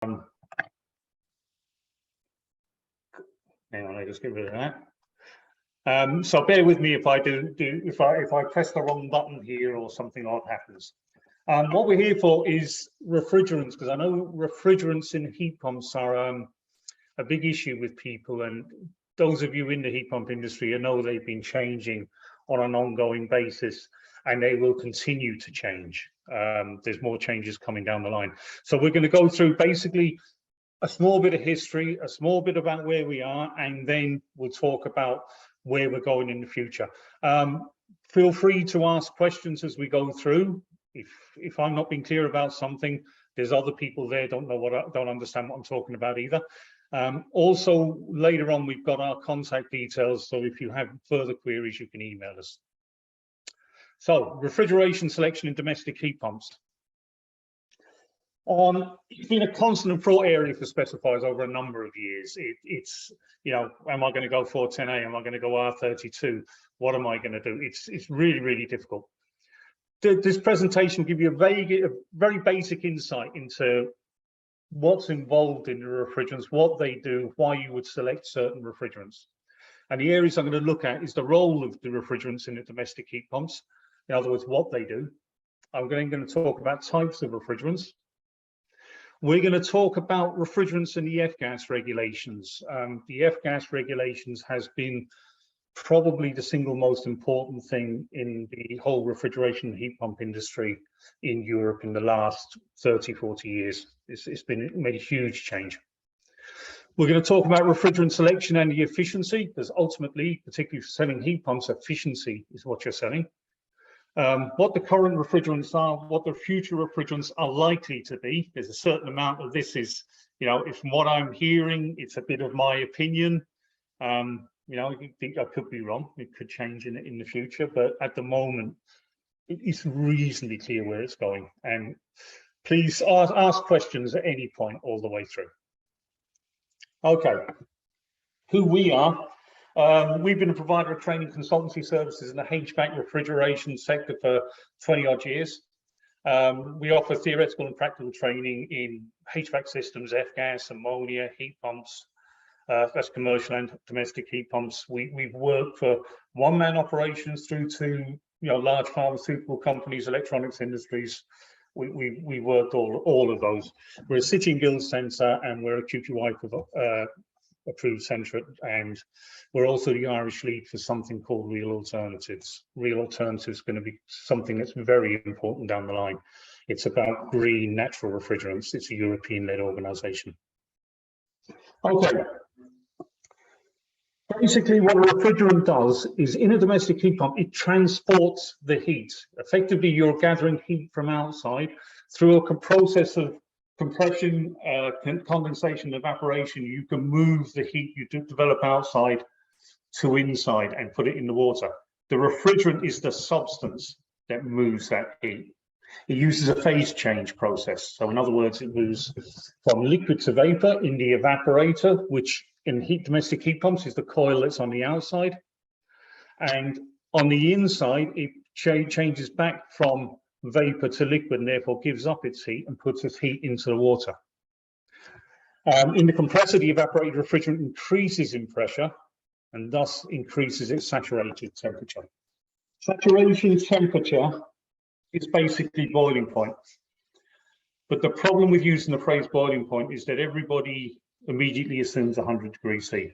Hang on, I just get rid of that. So bear with me if I if I press the wrong button here or something odd happens. What we're here for is refrigerants, because I know refrigerants in heat pumps are a big issue with people, and those of you in the heat pump industry, I know they've been changing on an ongoing basis, and they will continue to change. There's more changes coming down the line. So we're going to go through basically a small bit of history, a small bit about where we are, and then we'll talk about where we're going in the future. Feel free to ask questions as we go through. If I'm not being clear about something, there's other people there don't understand what I'm talking about either. Also, later on, we've got our contact details, so if you have further queries, you can email us. So, refrigeration selection in domestic heat pumps. It's been a constant and fraught area for specifiers over a number of years. It's, you know, am I going to go 410A? Am I going to go R32? What am I going to do? It's really, really difficult. This presentation will give you a very basic insight into what's involved in the refrigerants, what they do, why you would select certain refrigerants. And the areas I'm going to look at is the role of the refrigerants in the domestic heat pumps. In other words, what they do. I'm going to talk about types of refrigerants. We're going to talk about refrigerants and the F-gas regulations. The F-gas regulations has been probably the single most important thing in the whole refrigeration heat pump industry in Europe in the last 30, 40 years. It's made a huge change. We're going to talk about refrigerant selection and the efficiency, because ultimately, particularly for selling heat pumps, efficiency is what you're selling. What the current refrigerants are, what the future refrigerants are likely to be. There's a certain amount of this is, you know, from what I'm hearing, it's a bit of my opinion. You know, I think I could be wrong. It could change in the future, but at the moment, it's reasonably clear where it's going. And please ask questions at any point all the way through. Okay, who we are. We've been a provider of training consultancy services in the HVAC refrigeration sector for 20 odd years. We offer theoretical and practical training in HVAC systems, F-gas, ammonia, heat pumps, that's commercial and domestic heat pumps. We've worked for one-man operations through to, you know, large pharmaceutical companies, electronics industries. We worked all of those. We're a City and Guild centre, and we're a QQI approved centre, and we're also the Irish lead for something called Real Alternatives. Real Alternatives is going to be something that's very important down the line. It's about green natural refrigerants. It's a European-led organisation. Okay. Basically, what a refrigerant does is, in a domestic heat pump, it transports the heat. Effectively, you're gathering heat from outside through a process of compression, condensation, evaporation. You can move the heat you develop outside to inside and put it in the water. The refrigerant is the substance that moves that heat. It uses a phase change process. So in other words, it moves from liquid to vapor in the evaporator, which in domestic heat pumps is the coil that's on the outside. And on the inside, it changes back from vapor to liquid, and therefore gives up its heat and puts its heat into the water. In the compressor, the evaporated refrigerant increases in pressure and thus increases its saturated temperature. Saturation temperature is basically boiling point. But the problem with using the phrase boiling point is that everybody immediately assumes 100 degrees C.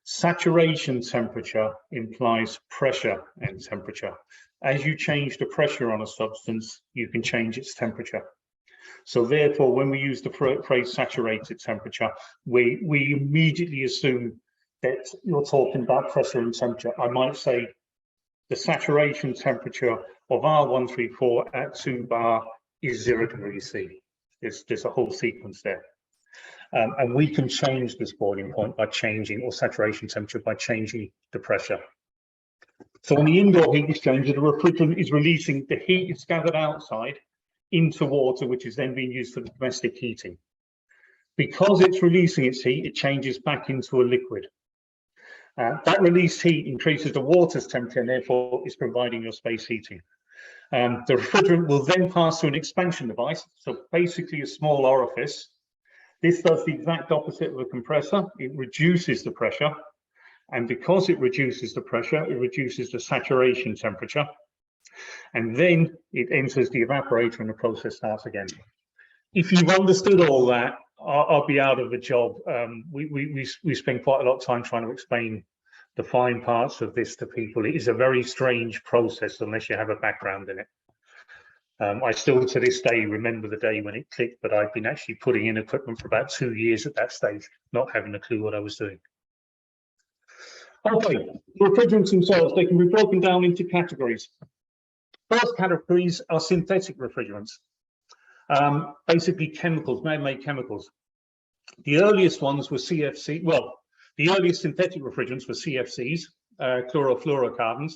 Saturation temperature implies pressure and temperature. As you change the pressure on a substance, you can change its temperature. So therefore, when we use the phrase saturated temperature, we immediately assume that you're talking about pressure and temperature. I might say the saturation temperature of R134 at 2 bar is 0 degrees C. There's a whole sequence there. And we can change this boiling point by changing, or saturation temperature by changing the pressure. So on the indoor heat exchanger, the refrigerant is releasing the heat it's gathered outside into water, which is then being used for the domestic heating. Because it's releasing its heat, it changes back into a liquid. That released heat increases the water's temperature, and therefore is providing your space heating. The refrigerant will then pass through an expansion device, so basically a small orifice This does the exact opposite of a compressor. It reduces the pressure, and because it reduces the pressure, it reduces the saturation temperature, and then it enters the evaporator and the process starts again. If you've understood all that, I'll be out of a job. We spend quite a lot of time trying to explain the fine parts of this to people. It is a very strange process unless you have a background in it. I still to this day remember the day when it clicked, but I've been actually putting in equipment for about 2 years at that stage, not having a clue what I was doing. Okay, refrigerants themselves, they can be broken down into categories. First categories are synthetic refrigerants, basically chemicals, man-made chemicals. The earliest ones were CFC, well, the earliest synthetic refrigerants were CFCs, chlorofluorocarbons,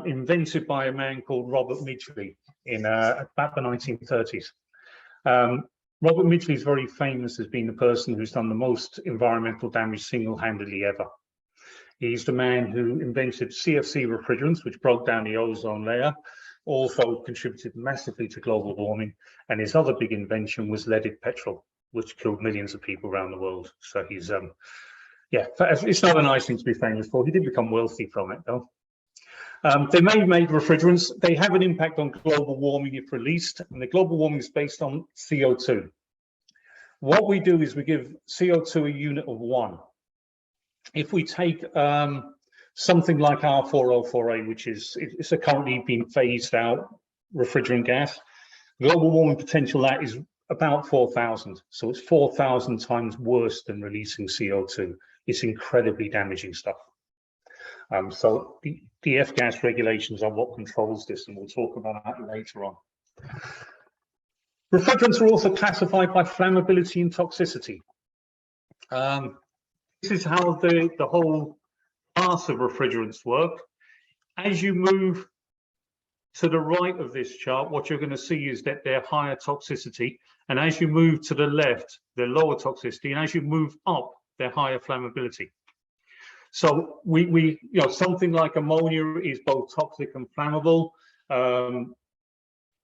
invented by a man called Robert Midgley in about the 1930s. Robert Midgley is very famous as being the person who's done the most environmental damage single-handedly ever. He's the man who invented CFC refrigerants, which broke down the ozone layer, also contributed massively to global warming. And his other big invention was leaded petrol, which killed millions of people around the world. So he's, yeah, it's not a nice thing to be famous for. He did become wealthy from it, though. They man-made refrigerants. They have an impact on global warming if released, and the global warming is based on CO2. What we do is we give CO2 a unit of 1. If we take something like R404A, which is it's a currently being phased out refrigerant gas, global warming potential that is about 4,000. So it's 4,000 times worse than releasing CO2. It's incredibly damaging stuff. So the F-gas regulations are what controls this, and we'll talk about that later on. Refrigerants are also classified by flammability and toxicity. This is how the whole class of refrigerants work. As you move to the right of this chart, what you're going to see is that they're higher toxicity, and as you move to the left, they're lower toxicity, and as you move up, they're higher flammability. So you know, something like ammonia is both toxic and flammable.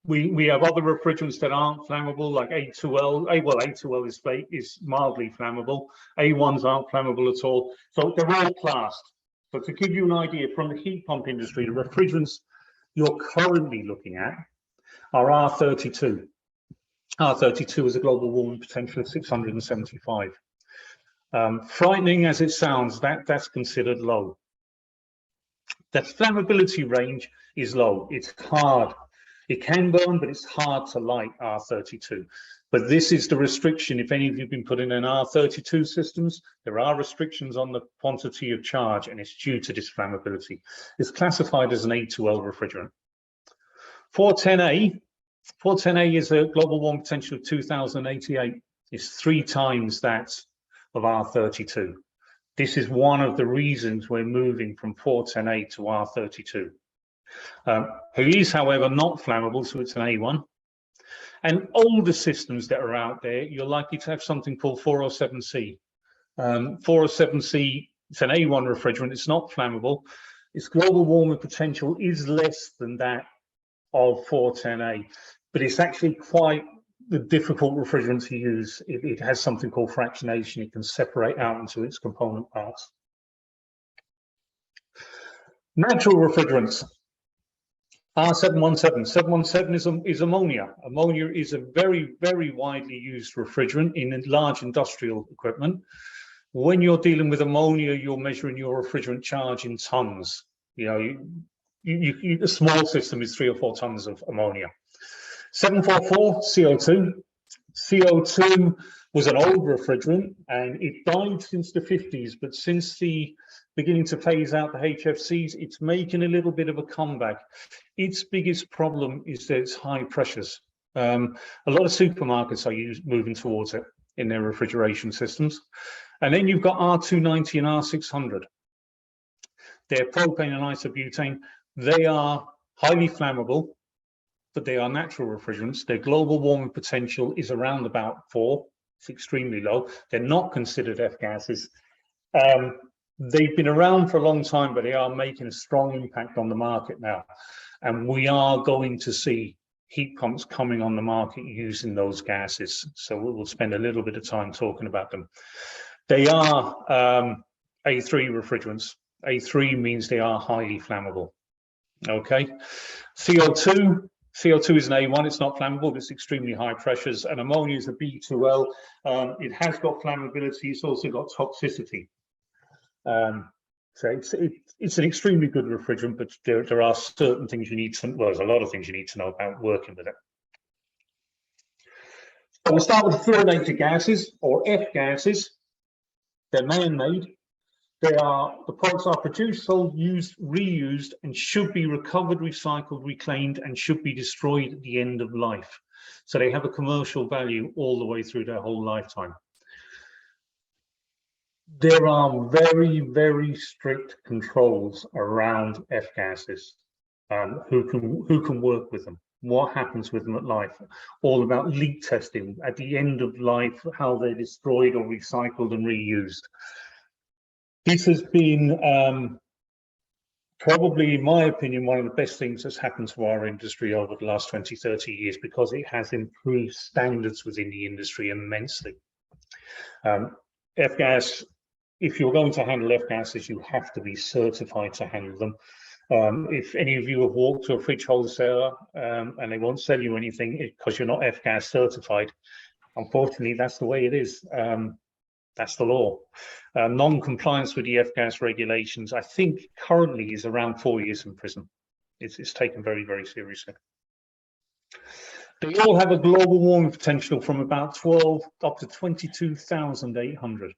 We have other refrigerants that aren't flammable, like A2L. Well, A2L is mildly flammable. A1s aren't flammable at all. So they're all classed. So to give you an idea, from the heat pump industry, the refrigerants you're currently looking at are R32. R32 is a global warming potential of 675. Frightening as it sounds, that's considered low. That flammability range is low. It's hard. It can burn, but it's hard to light R32. But this is the restriction. If any of you have been putting in R32 systems, there are restrictions on the quantity of charge, and it's due to this flammability. It's classified as an A2L refrigerant. 410A. 410A is a global warming potential of 2,088. It's 3 times that of R32. This is one of the reasons we're moving from 410A to R32. It is, however, not flammable, so it's an A1. And older systems that are out there, you're likely to have something called 407C. 407C, it's an A1 refrigerant, it's not flammable. Its global warming potential is less than that of 410A, but it's actually quite the difficult refrigerant to use. It has something called fractionation. It can separate out into its component parts. Natural refrigerants. R717. 717 is ammonia. Ammonia is a very, very widely used refrigerant in large industrial equipment. When you're dealing with ammonia, you're measuring your refrigerant charge in tons. You know, a small system is 3 or 4 tons of ammonia. 744, CO2. CO2 was an old refrigerant, and it died since the 50s, but since the beginning to phase out the HFCs, it's making a little bit of a comeback. Its biggest problem is that it's high pressures. A lot of supermarkets are moving towards it in their refrigeration systems. And then you've got R290 and R600. They're propane and isobutane. They are highly flammable, but they are natural refrigerants. Their global warming potential is around about 4. It's extremely low. They're not considered F-gases. They've been around for a long time, but they are making a strong impact on the market now. And we are going to see heat pumps coming on the market using those gases. So we'll spend a little bit of time talking about them. They are A3 refrigerants. A3 means they are highly flammable. Okay, CO2 is an A1. It's not flammable, but it's extremely high pressures. And ammonia is a B2L. It has got flammability. It's also got toxicity. So it's an extremely good refrigerant, but there are certain things you need to, well, there's a lot of things you need to know about working with it. So we'll start with fluorinated gases, or F gases. They're man-made. The products are produced, sold, used, reused, and should be recovered, recycled, reclaimed, and should be destroyed at the end of life. So they have a commercial value all the way through their whole lifetime. There are very, very strict controls around F gases. Who can work with them? What happens with them at life? All about leak testing at the end of life, how they're destroyed or recycled and reused. This has been probably, in my opinion, one of the best things that's happened to our industry over the last 20, 30 years, because it has improved standards within the industry immensely. F-gas, if you're going to handle F-gases, you have to be certified to handle them. If any of you have walked to a fridge wholesaler and they won't sell you anything because you're not F-gas certified, unfortunately, that's the way it is. That's the law. Non-compliance with the F-gas regulations, I think currently is around 4 years in prison. It's taken very, very seriously. They all have a global warming potential from about 12 up to 22,800.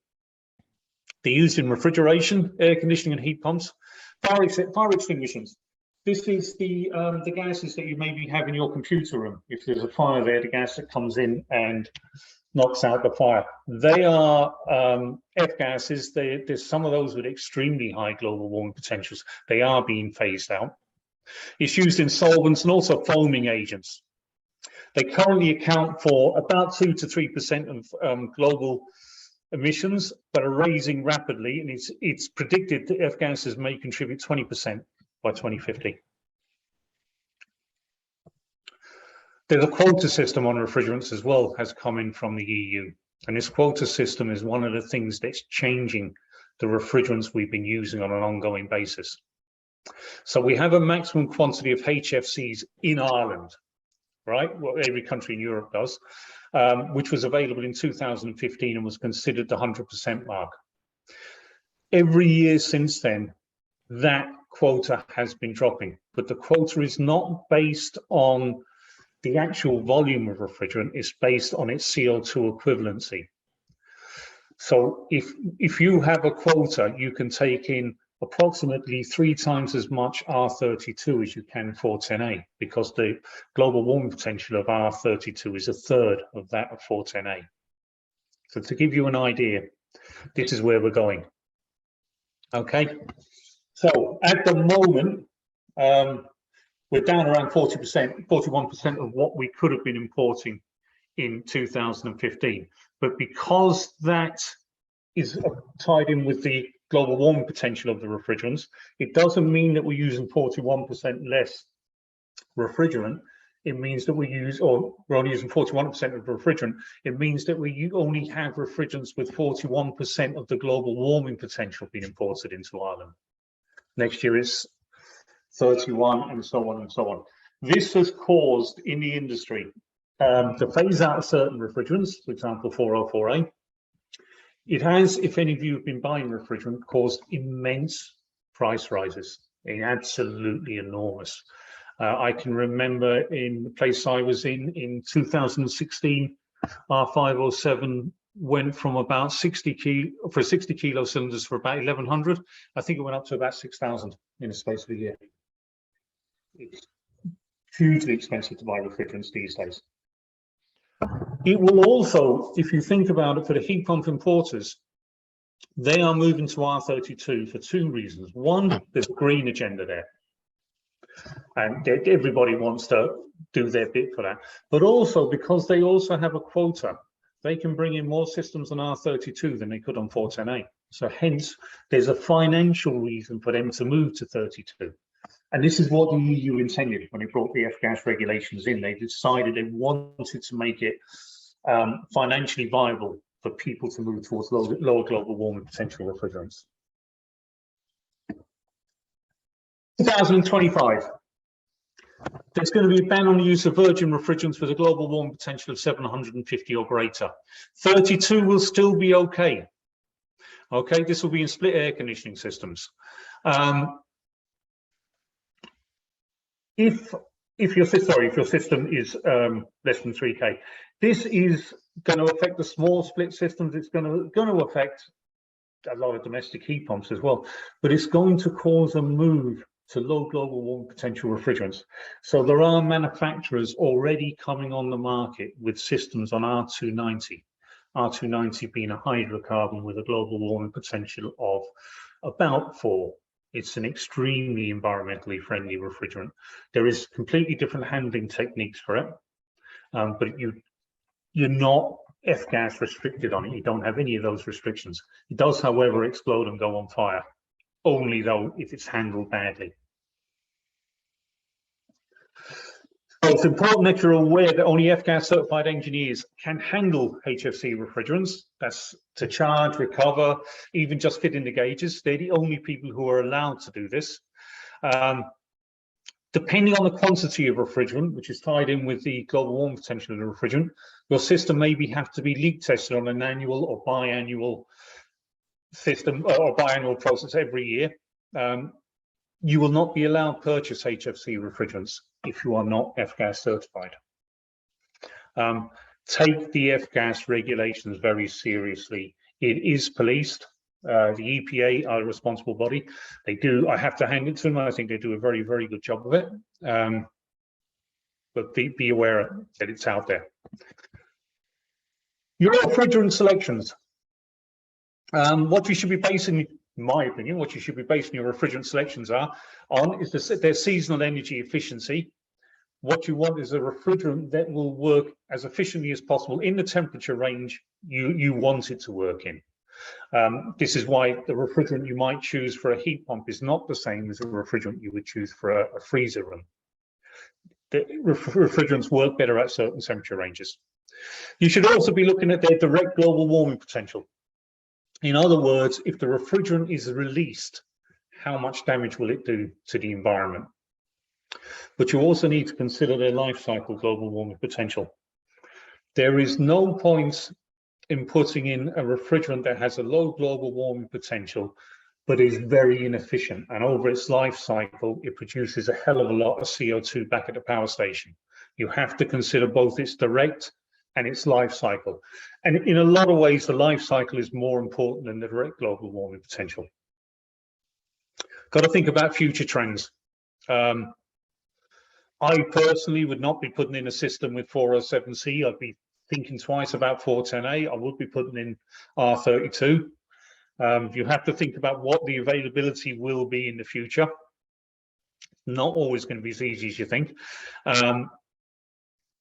They're used in refrigeration, air conditioning and heat pumps, fire extinguishers. This is the gases that you maybe have in your computer room. If there's a fire there, the gas that comes in and knocks out the fire. They are F gases. There's some of those with extremely high global warming potentials. They are being phased out. It's used in solvents and also foaming agents. They currently account for about 2 to 3% of global emissions, but are raising rapidly, and it's predicted that F gases may contribute 20% by 2050. There's a quota system on refrigerants as well, has come in from the EU. And this quota system is one of the things that's changing the refrigerants we've been using on an ongoing basis. So we have a maximum quantity of HCFCs in Ireland, right? What every country in Europe does, which was available in 2015 and was considered the 100% mark. Every year since then, that quota has been dropping, but the quota is not based on the actual volume of refrigerant, is based on its CO2 equivalency. So if you have a quota, you can take in approximately 3 times as much R32 as you can 410A, because the global warming potential of R32 is 1/3 of that of 410A. So to give you an idea, this is where we're going. Okay, so at the moment, we're down around 40%, 41% of what we could have been importing in 2015. But because that is tied in with the global warming potential of the refrigerants, it doesn't mean that we're using 41% less refrigerant. It means that we're only using 41% of refrigerant. It means that we only have refrigerants with 41% of the global warming potential being imported into Ireland. Next year it's 31, and so on and so on. This has caused in the industry to phase out certain refrigerants, for example 404A. It has, if any of you have been buying refrigerant, caused immense price rises, absolutely enormous. I can remember in the place I was in 2016, R507 went from about 60 kilo cylinders for about 1,100. I think it went up to about 6,000 in the space of a year. It's hugely expensive to buy refrigerants these days. It will also, if you think about it, for the heat pump importers, they are moving to R32 for 2 reasons. One, there's a green agenda there, and everybody wants to do their bit for that. But also because they also have a quota, they can bring in more systems on R32 than they could on 410A. So hence, there's a financial reason for them to move to 32. And this is what the EU intended when it brought the F-gas regulations in. They decided they wanted to make it financially viable for people to move towards lower global warming potential refrigerants. 2025. There's going to be a ban on the use of virgin refrigerants with a global warming potential of 750 or greater. 32 will still be okay. Okay, this will be in split air conditioning systems. If your system is less than 3K, this is going to affect the small split systems. It's going to affect a lot of domestic heat pumps as well, but it's going to cause a move to low global warming potential refrigerants. So there are manufacturers already coming on the market with systems on R290. R290 being a hydrocarbon with a global warming potential of about 4. It's an extremely environmentally friendly refrigerant. There is completely different handling techniques for it, but you're not F-gas restricted on it. You don't have any of those restrictions. It does, however, explode and go on fire, only though if it's handled badly. So it's important that you're aware that only F-gas certified engineers can handle HFC refrigerants. That's to charge, recover, even just fit in the gauges. They're the only people who are allowed to do this. Depending on the quantity of refrigerant, which is tied in with the global warming potential of the refrigerant, your system maybe have to be leak tested on an annual or biannual system or biannual process every year. You will not be allowed to purchase HFC refrigerants if you are not F-gas certified. Take the F-gas regulations very seriously. It is policed. The EPA are a responsible body. They do, I have to hand it to them. I think they do a very, very good job of it. But be aware that it's out there. Your refrigerant selections. What you should be basing, in my opinion, what you should be basing your refrigerant selections on is their seasonal energy efficiency. What you want is a refrigerant that will work as efficiently as possible in the temperature range you want it to work in. This is why the refrigerant you might choose for a heat pump is not the same as a refrigerant you would choose for a freezer room. The refrigerants work better at certain temperature ranges. You should also be looking at their direct global warming potential. In other words, if the refrigerant is released, how much damage will it do to the environment? But you also need to consider their life cycle global warming potential. There is no point in putting in a refrigerant that has a low global warming potential, but is very inefficient. And over its life cycle, it produces a hell of a lot of CO2 back at the power station. You have to consider both its direct and its life cycle. And in a lot of ways, the life cycle is more important than the direct global warming potential. Got to think about future trends. I personally would not be putting in a system with 407C. I'd be thinking twice about 410A. I would be putting in R32. You have to think about what the availability will be in the future. Not always going to be as easy as you think.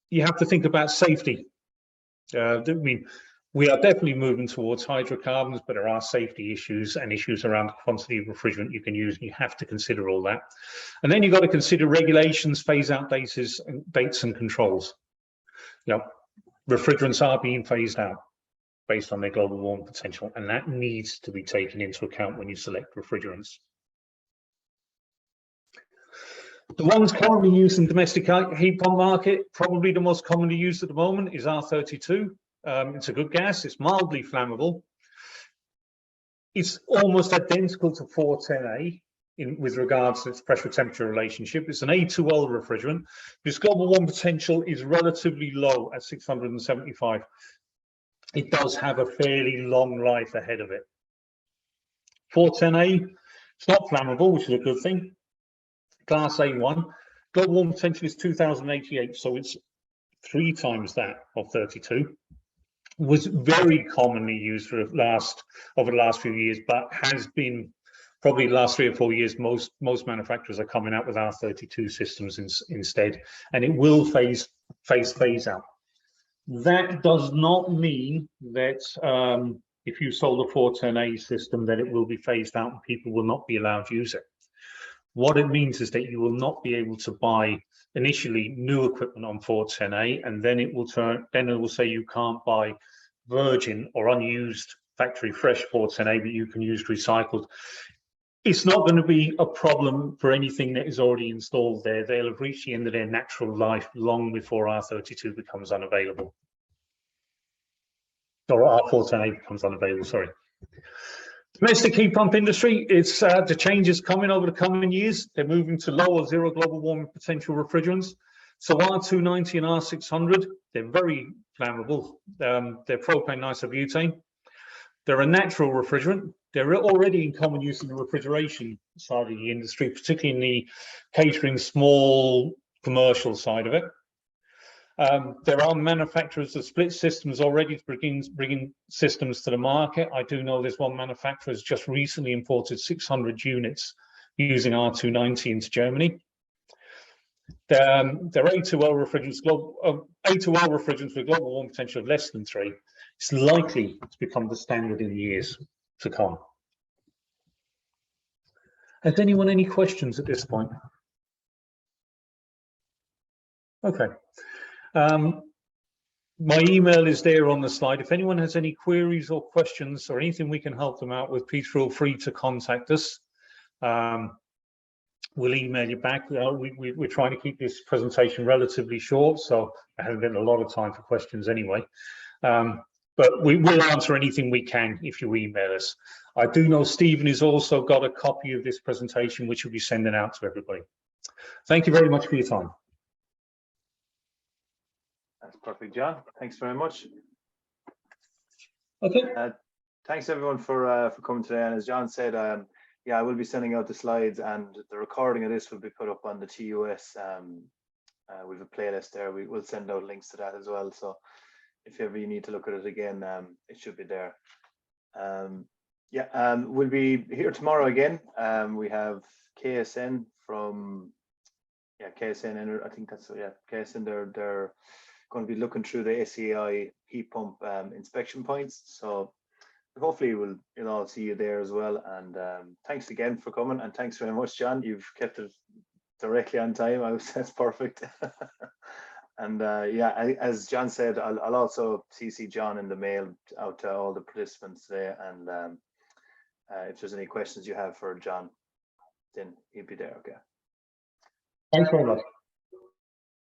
You have to think about safety. I mean, we are definitely moving towards hydrocarbons, but there are safety issues and issues around the quantity of refrigerant you can use. And you have to consider all that. And then you've got to consider regulations, phase-out dates and controls. You know, refrigerants are being phased out based on their global warming potential, and that needs to be taken into account when you select refrigerants. The ones currently used in domestic heat pump market, probably the most commonly used at the moment is R32. It's a good gas, it's mildly flammable. It's almost identical to 410A with regards to its pressure temperature relationship. It's an A2L refrigerant. Its global warming potential is relatively low at 675. It does have a fairly long life ahead of it. 410A, it's not flammable, which is a good thing. Class A1, global warming potential is 2088, so it's 3 times that of 32. Was very commonly used over the last few years, but has been probably the last 3 or 4 years. Most manufacturers are coming out with R32 systems instead, and it will phase out. That does not mean that if you sold a 410A system, that it will be phased out and people will not be allowed to use it. What it means is that you will not be able to buy initially new equipment on 410A, and then it will say you can't buy virgin or unused factory fresh 410A, but you can use recycled. It's not going to be a problem for anything that is already installed there. They'll have reached the end of their natural life long before R32 becomes unavailable. Or R410A becomes unavailable, sorry. Domestic heat pump industry, it's the changes coming over the coming years. They're moving to low or zero global warming potential refrigerants. So R290 and R600, they're very flammable. They're propane, isobutane. They're a natural refrigerant. They're already in common use in the refrigeration side of the industry, particularly in the catering small commercial side of it. There are manufacturers of split systems already bringing systems to the market. I do know there's one manufacturer has just recently imported 600 units using R290 into Germany. They're A2L refrigerants, A2L refrigerants with global warming potential of less than 3. It's likely to become the standard in the years to come. Has anyone any questions at this point? Okay. My email is there on the slide. If anyone has any queries or questions or anything we can help them out with, please feel free to contact us. We'll email you back. We're trying to keep this presentation relatively short, so there hasn't been a lot of time for questions anyway. But we will answer anything we can if you email us. I do know Stephen has also got a copy of this presentation, which we'll be sending out to everybody. Thank you very much for your time. That's perfect, John. Thanks very much. Okay. Thanks everyone for coming today. And as John said, yeah, I will be sending out the slides, and the recording of this will be put up on the TUS. We have a playlist there. We will send out links to that as well. So if ever you need to look at it again, it should be there. Yeah, we'll be here tomorrow again. We have KSN from KSN. I think that's KSN. They're going to be looking through the SEI heat pump inspection points. So hopefully we'll all see you there as well. And thanks again for coming, and thanks very much, John. You've kept it directly on time. That's perfect. And yeah, as John said, I'll also CC John in the mail out to all the participants today. And if there's any questions you have for John, then he'll be there. Okay. Thanks very much.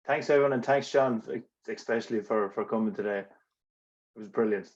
Thanks everyone, and thanks John, especially for coming today. It was brilliant.